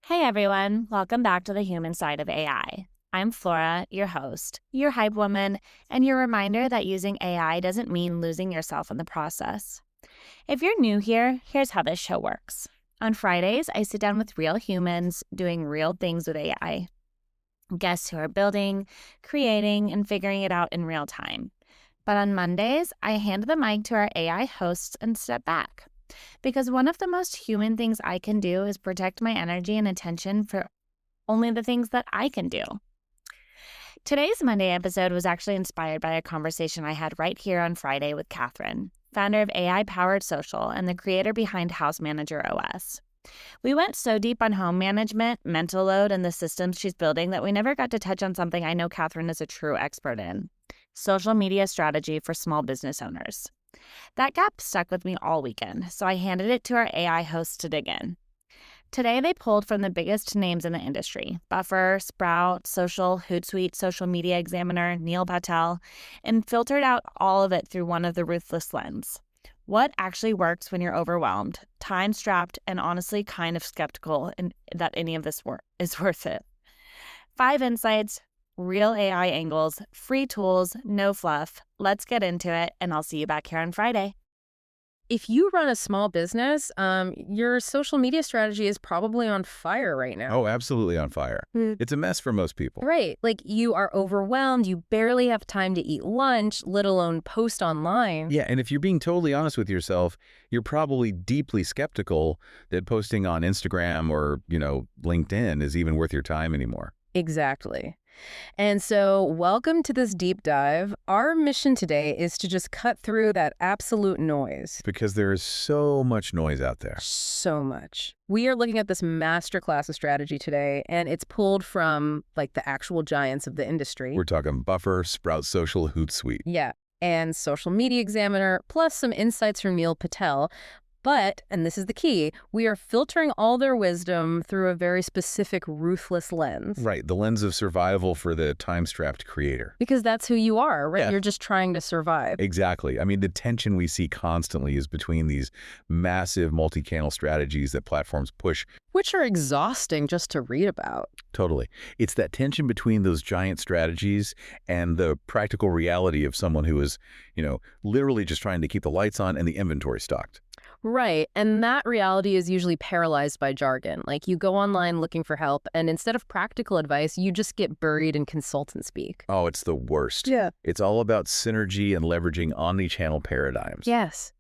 Hey everyone, welcome back to the human side of AI. I'm Flora, your host, your hype woman, and your reminder that using AI doesn't mean losing yourself in the process. If you're new here, here's how this show works. On Fridays, I sit down with real humans doing real things with AI. Guests who are building, creating, and figuring it out in real time. But on Mondays, I hand the mic to our AI hosts and step back. Because one of the most human things I can do is protect my energy and attention for only the things that I can do. Today's Monday episode was actually inspired by a conversation I had right here on Friday with Catherine, founder of AI-Powered Social and the creator behind House Manager OS. We went so deep on home management, mental load, and the systems she's building that we never got to touch on something I know Catherine is a true expert in: social media strategy for small business owners. That gap stuck with me all weekend, so I handed it to our AI hosts to dig in. Today, they pulled from the biggest names in the industry: Buffer, Sprout, Social, Hootsuite, Social Media Examiner, Neil Patel, and filtered out all of it through one of the ruthless lens. What actually works when you're overwhelmed, time-strapped, and honestly kind of skeptical that any of this is worth it? 5 insights, real AI angles, free tools, no fluff. Let's get into it, and I'll see you back here on Friday. If you run a small business, your social media strategy is probably on fire right now. Oh, absolutely on fire. It's a mess for most people. Right. Like, you are overwhelmed. You barely have time to eat lunch, let alone post online. Yeah, and if you're being totally honest with yourself, you're probably deeply skeptical that posting on Instagram or, LinkedIn is even worth your time anymore. Exactly. And so, welcome to this deep dive. Our mission today is to just cut through that absolute noise. Because there is so much noise out there. So much. We are looking at this masterclass of strategy today, and it's pulled from, the actual giants of the industry. We're talking Buffer, Sprout Social, Hootsuite. Yeah, and Social Media Examiner, plus some insights from Neil Patel. But, and this is the key, we are filtering all their wisdom through a very specific, ruthless lens. Right, the lens of survival for the time-strapped creator. Because that's who you are, right? Yeah. You're just trying to survive. Exactly. I mean, the tension we see constantly is between these massive multi-channel strategies that platforms push. Which are exhausting just to read about. Totally. It's that tension between those giant strategies and the practical reality of someone who is, literally just trying to keep the lights on and the inventory stocked. Right. And that reality is usually paralyzed by jargon. Like, you go online looking for help, and instead of practical advice, you just get buried in consultant speak. Oh, it's the worst. Yeah. It's all about synergy and leveraging omni-channel paradigms. Yes.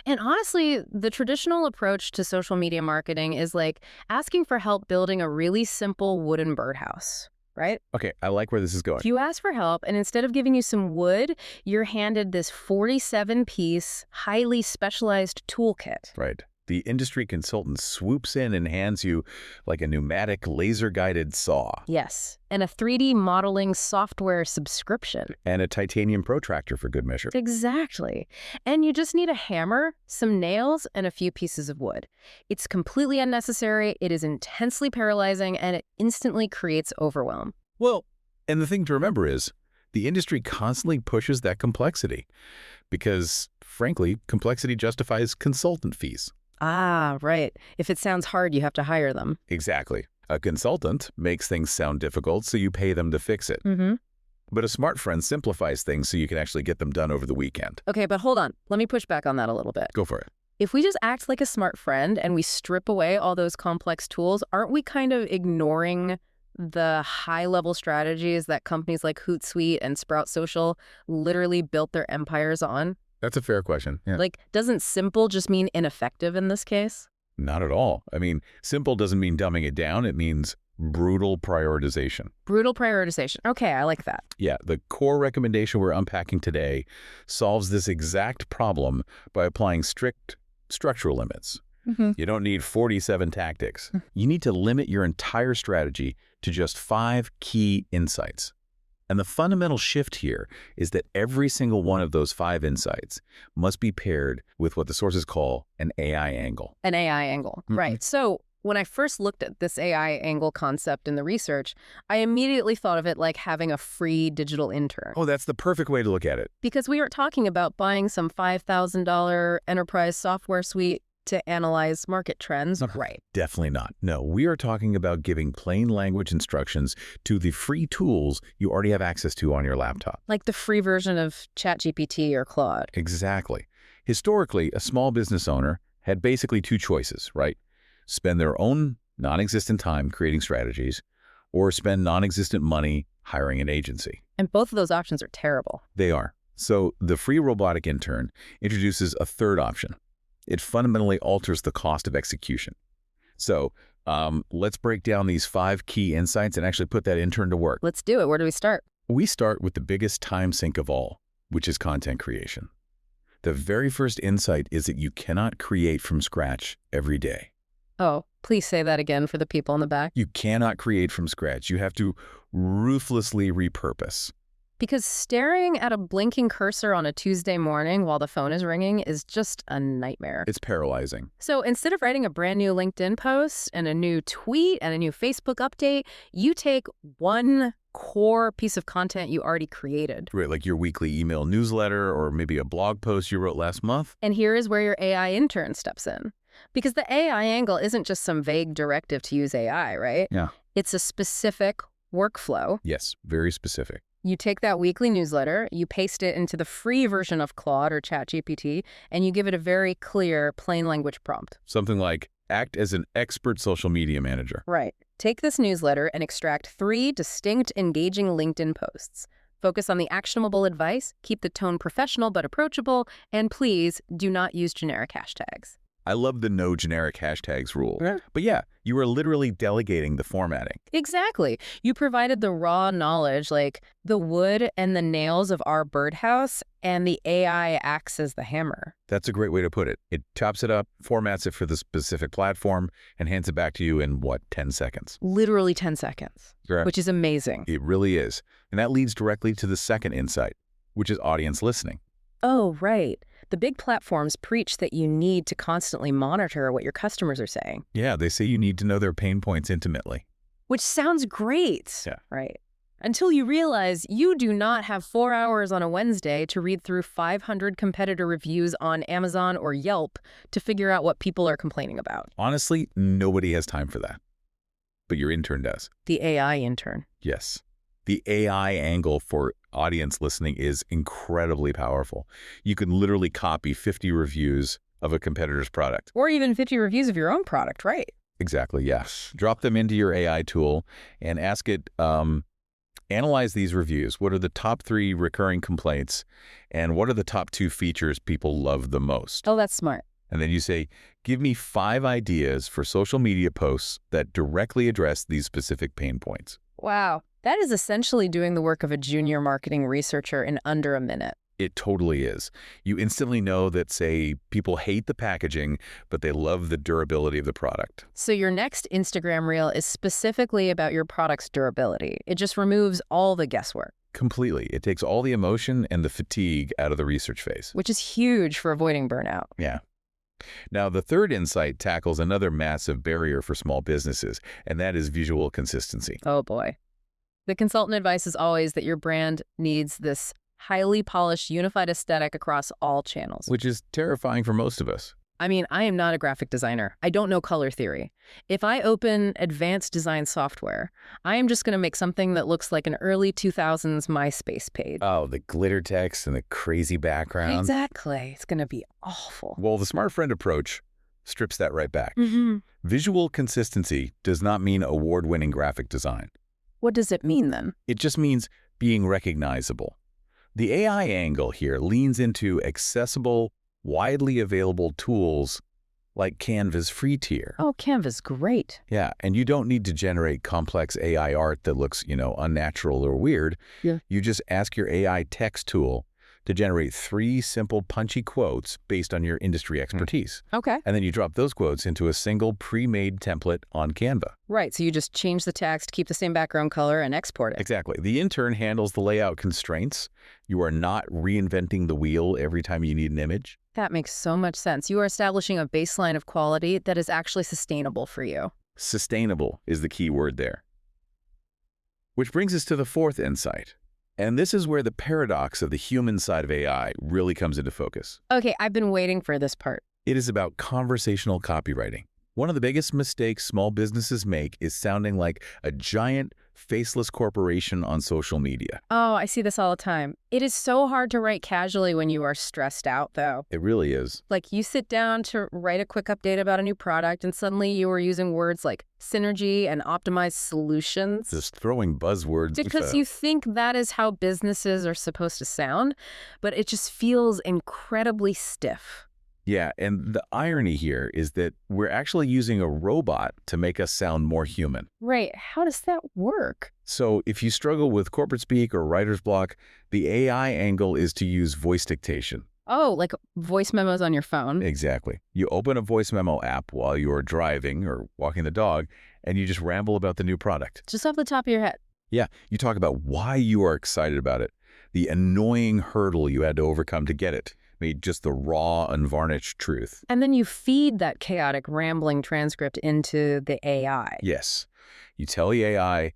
And honestly, the traditional approach to social media marketing is like asking for help building a really simple wooden birdhouse, right? Okay, I like where this is going. If you ask for help, and instead of giving you some wood, you're handed this 47-piece, highly specialized toolkit. Right. The industry consultant swoops in and hands you like a pneumatic laser-guided saw. Yes, and a 3D modeling software subscription. And a titanium protractor for good measure. Exactly. And you just need a hammer, some nails, and a few pieces of wood. It's completely unnecessary, it is intensely paralyzing, and it instantly creates overwhelm. Well, and the thing to remember is, the industry constantly pushes that complexity. Because, frankly, complexity justifies consultant fees. Ah, right. If it sounds hard, you have to hire them. Exactly. A consultant makes things sound difficult, so you pay them to fix it. Mm-hmm. But a smart friend simplifies things so you can actually get them done over the weekend. Okay, but hold on. Let me push back on that a little bit. Go for it. If we just act like a smart friend and we strip away all those complex tools, aren't we kind of ignoring the high-level strategies that companies like Hootsuite and Sprout Social literally built their empires on? That's a fair question. Yeah. Doesn't simple just mean ineffective in this case? Not at all. I mean, simple doesn't mean dumbing it down. It means brutal prioritization. Brutal prioritization. Okay, I like that. Yeah, the core recommendation we're unpacking today solves this exact problem by applying strict structural limits. Mm-hmm. You don't need 47 tactics. You need to limit your entire strategy to just 5 key insights. And the fundamental shift here is that every single one of those 5 insights must be paired with what the sources call an AI angle. An AI angle, right. So when I first looked at this AI angle concept in the research, I immediately thought of it like having a free digital intern. Oh, that's the perfect way to look at it. Because we aren't talking about buying some $5,000 enterprise software suite to analyze market trends, right? Definitely not. No, we are talking about giving plain language instructions to the free tools you already have access to on your laptop. Like the free version of ChatGPT or Claude. Exactly. Historically, a small business owner had basically two choices, right? Spend their own non-existent time creating strategies, or spend non-existent money hiring an agency. And both of those options are terrible. They are. So the free robotic intern introduces a third option. It fundamentally alters the cost of execution. So let's break down these 5 key insights and actually put that intern to work. Let's do it. Where do we start? We start with the biggest time sink of all, which is content creation. The very first insight is that you cannot create from scratch every day. Oh, please say that again for the people in the back. You cannot create from scratch. You have to ruthlessly repurpose. Because staring at a blinking cursor on a Tuesday morning while the phone is ringing is just a nightmare. It's paralyzing. So instead of writing a brand new LinkedIn post and a new tweet and a new Facebook update, you take one core piece of content you already created. Right, like your weekly email newsletter or maybe a blog post you wrote last month. And here is where your AI intern steps in. Because the AI angle isn't just some vague directive to use AI, right? Yeah. It's a specific workflow. Yes, very specific. You take that weekly newsletter, you paste it into the free version of Claude or ChatGPT, and you give it a very clear, plain language prompt. Something like, act as an expert social media manager. Right. Take this newsletter and extract 3 distinct, engaging LinkedIn posts. Focus on the actionable advice, keep the tone professional but approachable, and please do not use generic hashtags. I love the no generic hashtags rule. Yeah. But yeah, you are literally delegating the formatting. Exactly. You provided the raw knowledge, like the wood and the nails of our birdhouse, and the AI acts as the hammer. That's a great way to put it. It chops it up, formats it for the specific platform, and hands it back to you in, 10 seconds? Literally 10 seconds, Correct. which is amazing. It really is. And that leads directly to the second insight, which is audience listening. Oh, right. The big platforms preach that you need to constantly monitor what your customers are saying. Yeah, they say you need to know their pain points intimately. Which sounds great. Yeah. Right. Until you realize you do not have 4 hours on a Wednesday to read through 500 competitor reviews on Amazon or Yelp to figure out what people are complaining about. Honestly, nobody has time for that. But your intern does. The AI intern. Yes. The AI angle for audience listening is incredibly powerful. You can literally copy 50 reviews of a competitor's product. Or even 50 reviews of your own product, right? Exactly, yes. Drop them into your AI tool and ask it, analyze these reviews. What are the top 3 recurring complaints? And what are the top 2 features people love the most? Oh, that's smart. And then you say, give me 5 ideas for social media posts that directly address these specific pain points. Wow. That is essentially doing the work of a junior marketing researcher in under a minute. It totally is. You instantly know that, say, people hate the packaging, but they love the durability of the product. So your next Instagram reel is specifically about your product's durability. It just removes all the guesswork. Completely. It takes all the emotion and the fatigue out of the research phase. Which is huge for avoiding burnout. Yeah. Now, the third insight tackles another massive barrier for small businesses, and that is visual consistency. Oh, boy. The consultant advice is always that your brand needs this highly polished, unified aesthetic across all channels. Which is terrifying for most of us. I mean, I am not a graphic designer. I don't know color theory. If I open advanced design software, I am just going to make something that looks like an early 2000s MySpace page. Oh, the glitter text and the crazy background. Exactly. It's going to be awful. Well, the Smart Friend approach strips that right back. Mm-hmm. Visual consistency does not mean award-winning graphic design. What does it mean, then? It just means being recognizable. The AI angle here leans into accessible, widely available tools like Canva's free tier. Oh, Canva's great. Yeah, and you don't need to generate complex AI art that looks, unnatural or weird. Yeah. You just ask your AI text tool to generate 3 simple punchy quotes based on your industry expertise. Okay. And then you drop those quotes into a single pre-made template on Canva. Right, so you just change the text, keep the same background color, and export it. Exactly. The intern handles the layout constraints. You are not reinventing the wheel every time you need an image. That makes so much sense. You are establishing a baseline of quality that is actually sustainable for you. Sustainable is the key word there. Which brings us to the fourth insight. And this is where the paradox of the human side of AI really comes into focus. Okay, I've been waiting for this part. It is about conversational copywriting. One of the biggest mistakes small businesses make is sounding like a giant, faceless corporation on social media. Oh, I see this all the time. It is so hard to write casually when you are stressed out, though. It really is. Like, you sit down to write a quick update about a new product, and suddenly you are using words like synergy and optimized solutions. Just throwing buzzwords. Because you think that is how businesses are supposed to sound, but it just feels incredibly stiff. Yeah, and the irony here is that we're actually using a robot to make us sound more human. Right. How does that work? So if you struggle with corporate speak or writer's block, the AI angle is to use voice dictation. Oh, like voice memos on your phone? Exactly. You open a voice memo app while you're driving or walking the dog, and you just ramble about the new product. Just off the top of your head. Yeah, you talk about why you are excited about it, the annoying hurdle you had to overcome to get it. Made just the raw, unvarnished truth. And then you feed that chaotic, rambling transcript into the AI. Yes. You tell the AI,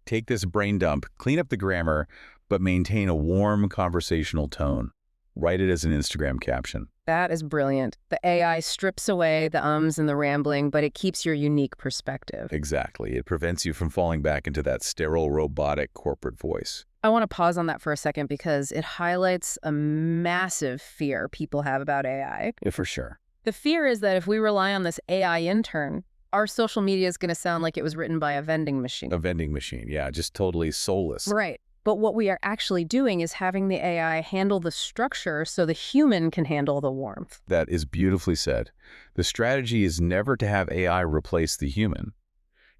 take this brain dump, clean up the grammar, but maintain a warm conversational tone. Write it as an Instagram caption. That is brilliant. The AI strips away the ums and the rambling, but it keeps your unique perspective. Exactly. It prevents you from falling back into that sterile, robotic corporate voice. I want to pause on that for a second because it highlights a massive fear people have about AI. Yeah, for sure. The fear is that if we rely on this AI intern, our social media is going to sound like it was written by a vending machine. A vending machine, yeah, just totally soulless. Right. But what we are actually doing is having the AI handle the structure so the human can handle the warmth. That is beautifully said. The strategy is never to have AI replace the human.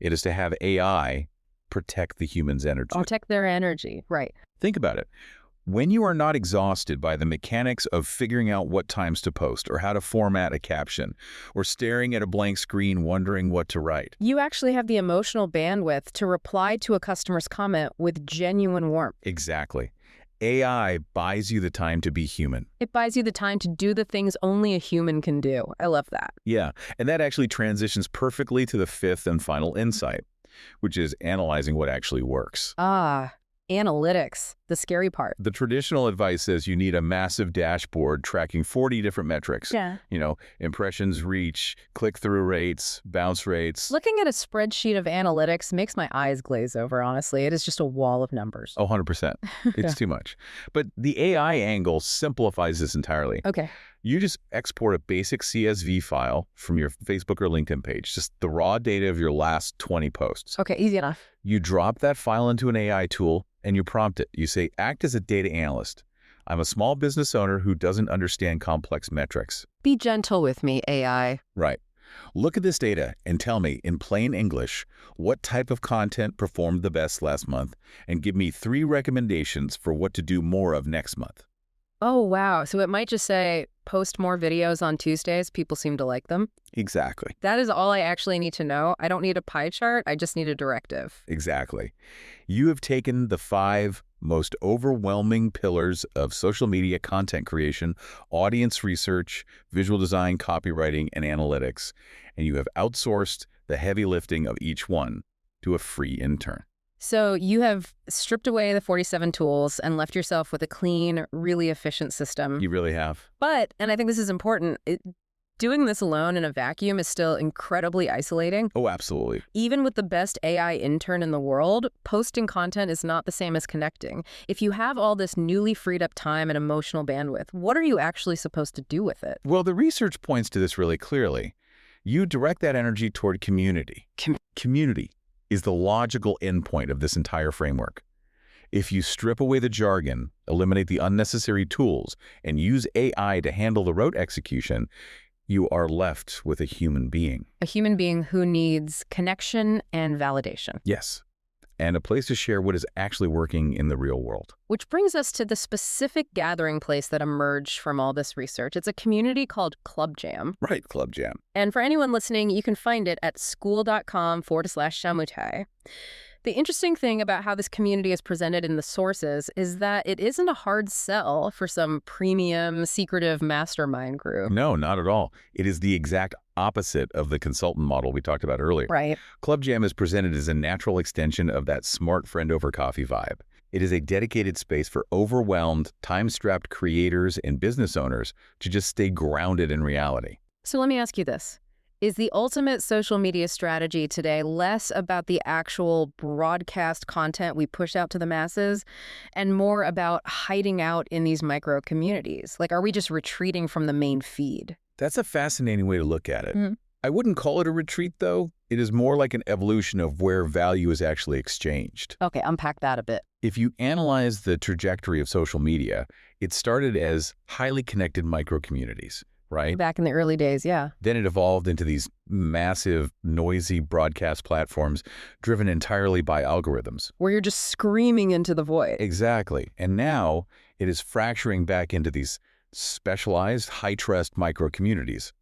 It is to have AI protect the human's energy. Protect their energy, right. Think about it. When you are not exhausted by the mechanics of figuring out what times to post or how to format a caption or staring at a blank screen wondering what to write. You actually have the emotional bandwidth to reply to a customer's comment with genuine warmth. Exactly. AI buys you the time to be human. It buys you the time to do the things only a human can do. I love that. Yeah, and that actually transitions perfectly to the fifth and final insight, which is analyzing what actually works. Analytics, the scary part. The traditional advice says you need a massive dashboard tracking 40 different metrics. Yeah. You know, impressions, reach, click-through rates, bounce rates. Looking at a spreadsheet of analytics makes my eyes glaze over, honestly. It is just a wall of numbers. Oh, 100%. It's too much. But the AI angle simplifies this entirely. Okay. You just export a basic CSV file from your Facebook or LinkedIn page, just the raw data of your last 20 posts. Okay, easy enough. You drop that file into an AI tool and you prompt it. You say, act as a data analyst. I'm a small business owner who doesn't understand complex metrics. Be gentle with me, AI. Right. Look at this data and tell me, in plain English, what type of content performed the best last month, and give me 3 recommendations for what to do more of next month. Oh, wow. So it might just say, post more videos on Tuesdays. People seem to like them. Exactly. That is all I actually need to know. I don't need a pie chart. I just need a directive. Exactly. You have taken the 5 most overwhelming pillars of social media content creation, audience research, visual design, copywriting, and analytics, and you have outsourced the heavy lifting of each one to a free intern. So you have stripped away the 47 tools and left yourself with a clean, really efficient system. You really have. But, and I think this is important, doing this alone in a vacuum is still incredibly isolating. Oh, absolutely. Even with the best AI intern in the world, posting content is not the same as connecting. If you have all this newly freed up time and emotional bandwidth, what are you actually supposed to do with it? Well, the research points to this really clearly. You direct that energy toward community. Community is the logical endpoint of this entire framework. If you strip away the jargon, eliminate the unnecessary tools, and use AI to handle the rote execution, you are left with a human being. A human being who needs connection and validation. Yes, and a place to share what is actually working in the real world. Which brings us to the specific gathering place that emerged from all this research. It's a community called Club Jam. Right, Club Jam. And for anyone listening, you can find it at school.com/Shamutai. The interesting thing about how this community is presented in the sources is that it isn't a hard sell for some premium, secretive mastermind group. No, not at all. It is the exact opposite of the consultant model we talked about earlier. Right. Club Jam is presented as a natural extension of that smart friend over coffee vibe. It is a dedicated space for overwhelmed, time-strapped creators and business owners to just stay grounded in reality. So let me ask you this. Is the ultimate social media strategy today less about the actual broadcast content we push out to the masses and more about hiding out in these micro communities? Like, are we just retreating from the main feed? That's a fascinating way to look at it. Mhm. I wouldn't call it a retreat, though. It is more like an evolution of where value is actually exchanged. Okay, unpack that a bit. If you analyze the trajectory of social media, it started as highly connected micro-communities, right? Back in the early days, yeah. Then it evolved into these massive, noisy broadcast platforms driven entirely by algorithms. Where you're just screaming into the void. Exactly. And now it is fracturing back into these specialized, high-trust micro-communities.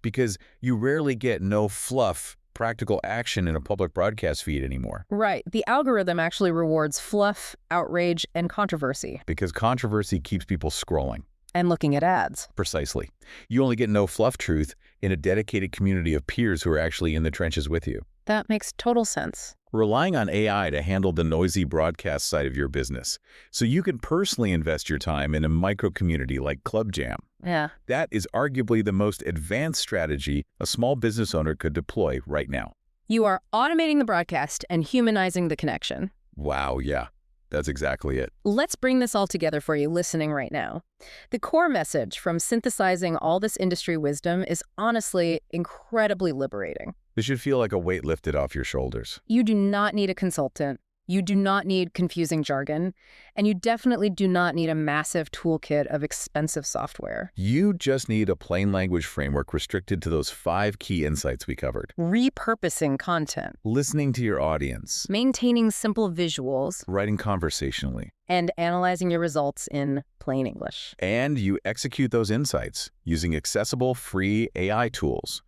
Because you rarely get no fluff, practical action in a public broadcast feed anymore. Right. The algorithm actually rewards fluff, outrage, and controversy. Because controversy keeps people scrolling. And looking at ads. Precisely. You only get no fluff truth in a dedicated community of peers who are actually in the trenches with you. That makes total sense. Relying on AI to handle the noisy broadcast side of your business, so you can personally invest your time in a micro-community like Club Jam. Yeah. That is arguably the most advanced strategy a small business owner could deploy right now. You are automating the broadcast and humanizing the connection. Wow, yeah, that's exactly it. Let's bring this all together for you listening right now. The core message from synthesizing all this industry wisdom is honestly incredibly liberating. This should feel like a weight lifted off your shoulders. You do not need a consultant. You do not need confusing jargon. And you definitely do not need a massive toolkit of expensive software. You just need a plain language framework restricted to those 5 key insights we covered. Repurposing content. Listening to your audience. Maintaining simple visuals. Writing conversationally. And analyzing your results in plain English. And you execute those insights using accessible, free AI tools.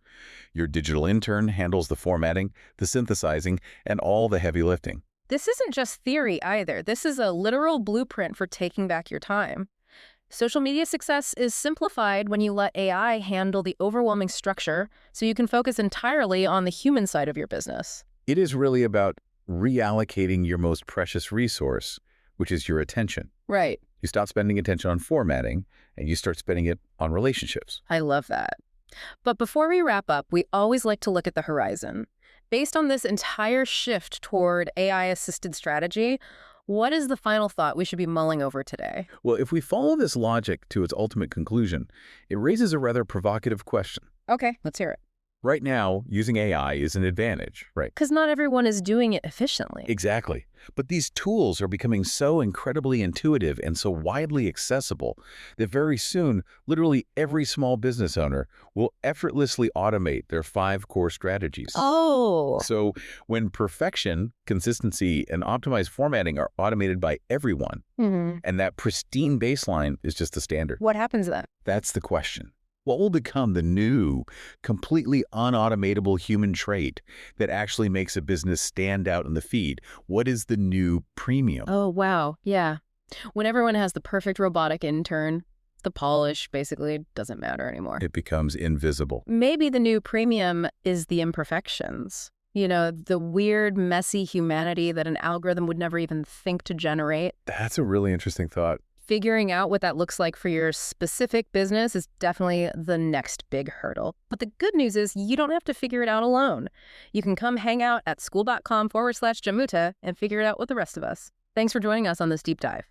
Your digital intern handles the formatting, the synthesizing, and all the heavy lifting. This isn't just theory either. This is a literal blueprint for taking back your time. Social media success is simplified when you let AI handle the overwhelming structure so you can focus entirely on the human side of your business. It is really about reallocating your most precious resource, which is your attention. Right. You stop spending attention on formatting, and you start spending it on relationships. I love that. But before we wrap up, we always like to look at the horizon. Based on this entire shift toward AI-assisted strategy, what is the final thought we should be mulling over today? Well, if we follow this logic to its ultimate conclusion, it raises a rather provocative question. Okay, let's hear it. Right now, using AI is an advantage, right? Because not everyone is doing it efficiently. Exactly. But these tools are becoming so incredibly intuitive and so widely accessible that very soon, literally every small business owner will effortlessly automate their 5 core strategies. Oh. So when perfection, consistency, and optimized formatting are automated by everyone, and that pristine baseline is just the standard. What happens then? That's the question. What will become the new, completely unautomatable human trait that actually makes a business stand out in the feed? What is the new premium? Oh, wow. Yeah. When everyone has the perfect robotic intern, the polish basically doesn't matter anymore. It becomes invisible. Maybe the new premium is the imperfections. You know, the weird, messy humanity that an algorithm would never even think to generate. That's a really interesting thought. Figuring out what that looks like for your specific business is definitely the next big hurdle. But the good news is you don't have to figure it out alone. You can come hang out at school.com/Jamuta and figure it out with the rest of us. Thanks for joining us on this deep dive.